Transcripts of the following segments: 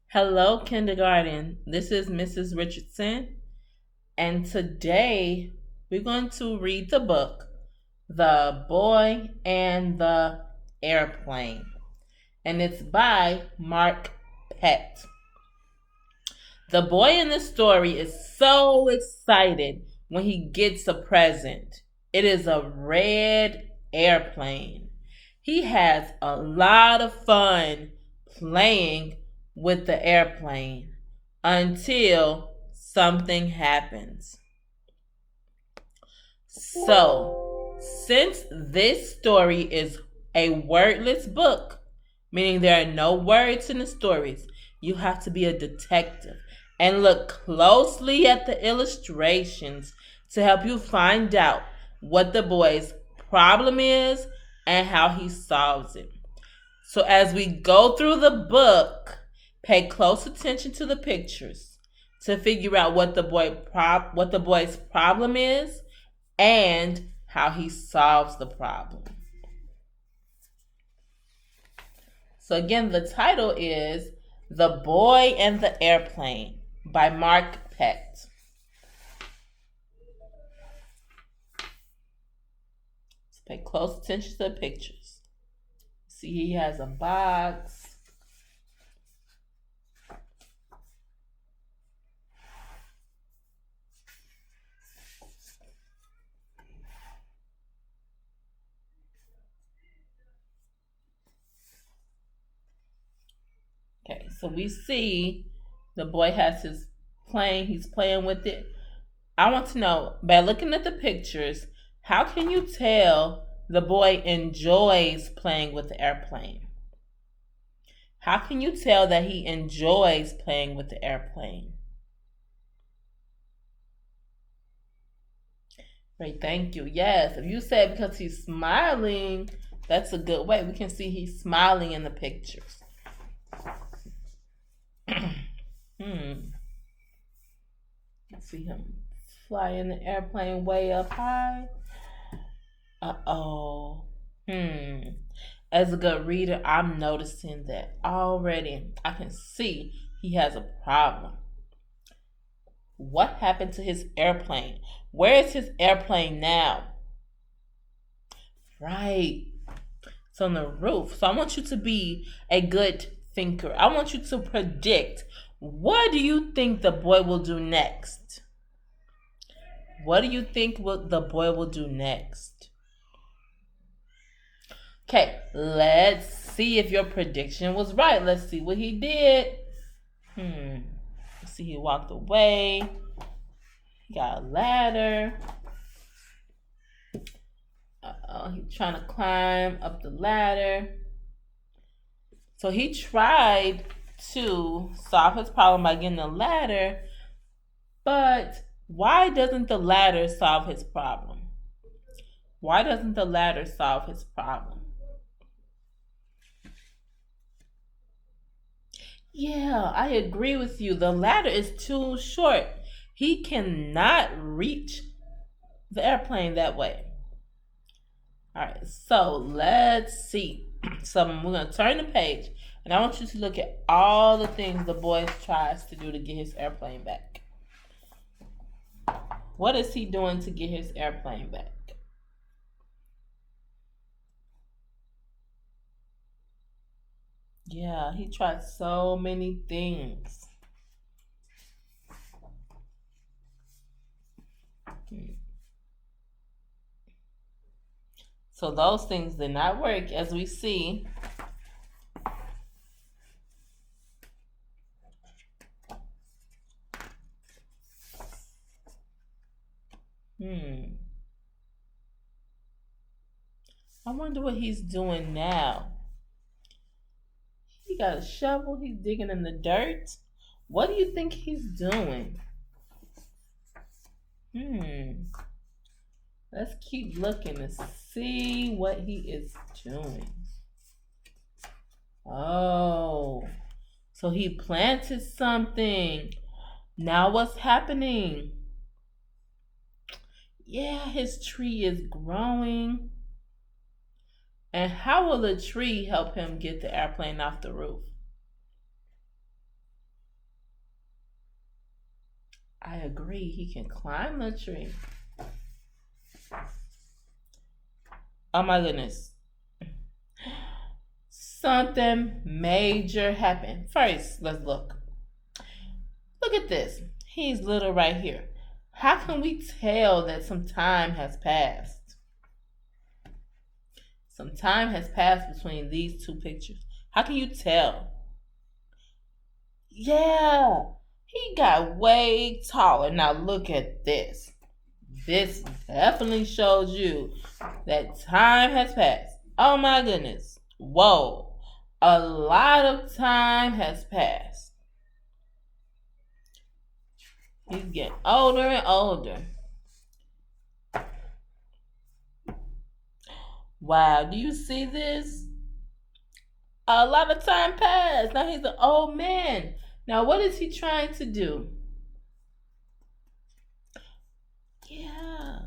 Hello, kindergarten. This is Mrs. Richardson, and today we're going to read the book, The Boy and the Airplane, and it's by Mark Pett. The boy in the story is so excited when he gets a present. It is a red airplane. He has a lot of fun playing with the airplane until something happens. So, since this story is a wordless book, meaning there are no words in the stories, you have to be a detective and look closely at the illustrations to help you find out what the boy's problem is and how he solves it. So as we go through the book, pay close attention to the pictures to figure out what the boy's problem is and how he solves the problem. So again, the title is The Boy and the Airplane by Mark Pett. So pay close attention to the pictures. See, he has a box. Okay, so we see the boy has his plane, he's playing with it. I want to know, by looking at the pictures, how can you tell the boy enjoys playing with the airplane? How can you tell that he enjoys playing with the airplane? Great, thank you. Yes, if you say because he's smiling, that's a good way. We can see he's smiling in the pictures. See him fly in the airplane way up high. Uh-oh. As a good reader, I'm noticing that already. I can see he has a problem. What happened to his airplane? Where is his airplane now? Right. It's on the roof. So I want you to be a good thinker. I want you to predict, what do you think the boy will do next? What do you think the boy will do next? Okay, let's see if your prediction was right. Let's see what he did. Let's see, he walked away. He got a ladder. He's trying to climb up the ladder. So he tried to solve his problem by getting a ladder, but why doesn't the ladder solve his problem? Why doesn't the ladder solve his problem? Yeah, I agree with you. The ladder is too short. He cannot reach the airplane that way. All right, so let's see. So we're going to turn the page, and I want you to look at all the things the boy tries to do to get his airplane back. What is he doing to get his airplane back? Yeah, he tried so many things. So those things did not work, as we see. I wonder what he's doing now. He got a shovel. He's digging in the dirt. What do you think he's doing? Let's keep looking to see what he is doing. Oh, so he planted something. Now what's happening? Yeah, his tree is growing. And how will the tree help him get the airplane off the roof? I agree. He can climb the tree. Oh my goodness. Something major happened. First, let's look. Look at this. He's little right here. How can we tell that some time has passed? Some time has passed between these two pictures. How can you tell? Yeah, he got way taller. Now look at this. This definitely shows you that time has passed. Oh my goodness. Whoa. A lot of time has passed. He's getting older and older. Wow, do you see this? A lot of time passed. Now he's an old man. Now what is he trying to do? Yeah,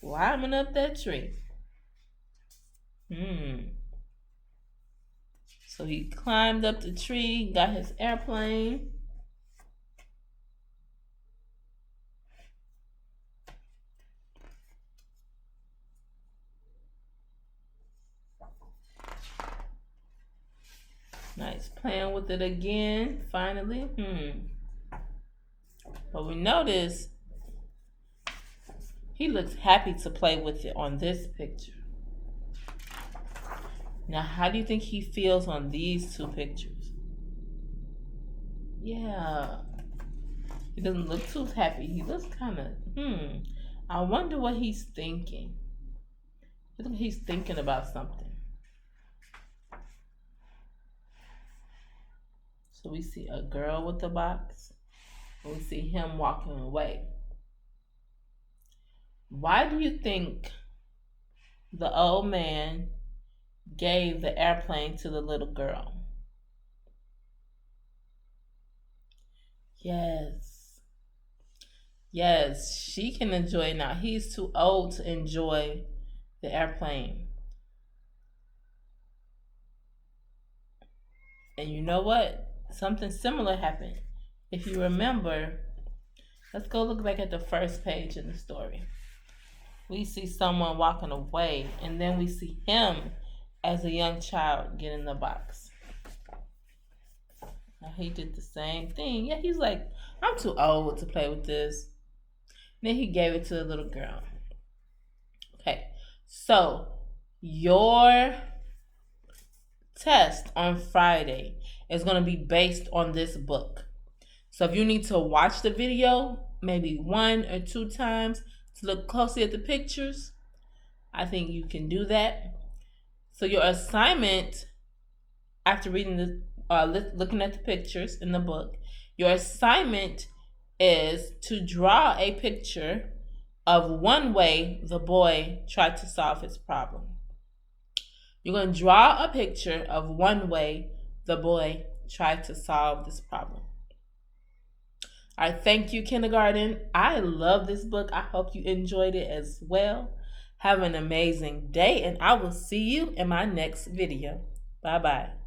climbing up that tree. So he climbed up the tree, got his airplane. Nice, playing with it again, finally. But we notice he looks happy to play with it on this picture. Now, how do you think he feels on these two pictures? Yeah. He doesn't look too happy. He looks kind of, I wonder what he's thinking. I think he's thinking about something. So we see a girl with the box. And we see him walking away. Why do you think the old man gave the airplane to the little girl? Yes, she can enjoy it now. He's too old to enjoy the airplane. And you know what? Something similar happened. If you remember, let's go look back at the first page in the story. We see someone walking away, and then we see him as a young child get in the box. Now he did the same thing. Yeah, he's like, I'm too old to play with this. Then he gave it to the little girl. Okay, so your test on Friday is going to be based on this book. So if you need to watch the video maybe 1 or 2 times to look closely at the pictures, I think you can do that. So your assignment, after reading the looking at the pictures in the book, your assignment is to draw a picture of one way the boy tried to solve his problem. You're going to draw a picture of one way the boy tried to solve this problem. All right, thank you, kindergarten. I love this book. I hope you enjoyed it as well. Have an amazing day, and I will see you in my next video. Bye-bye.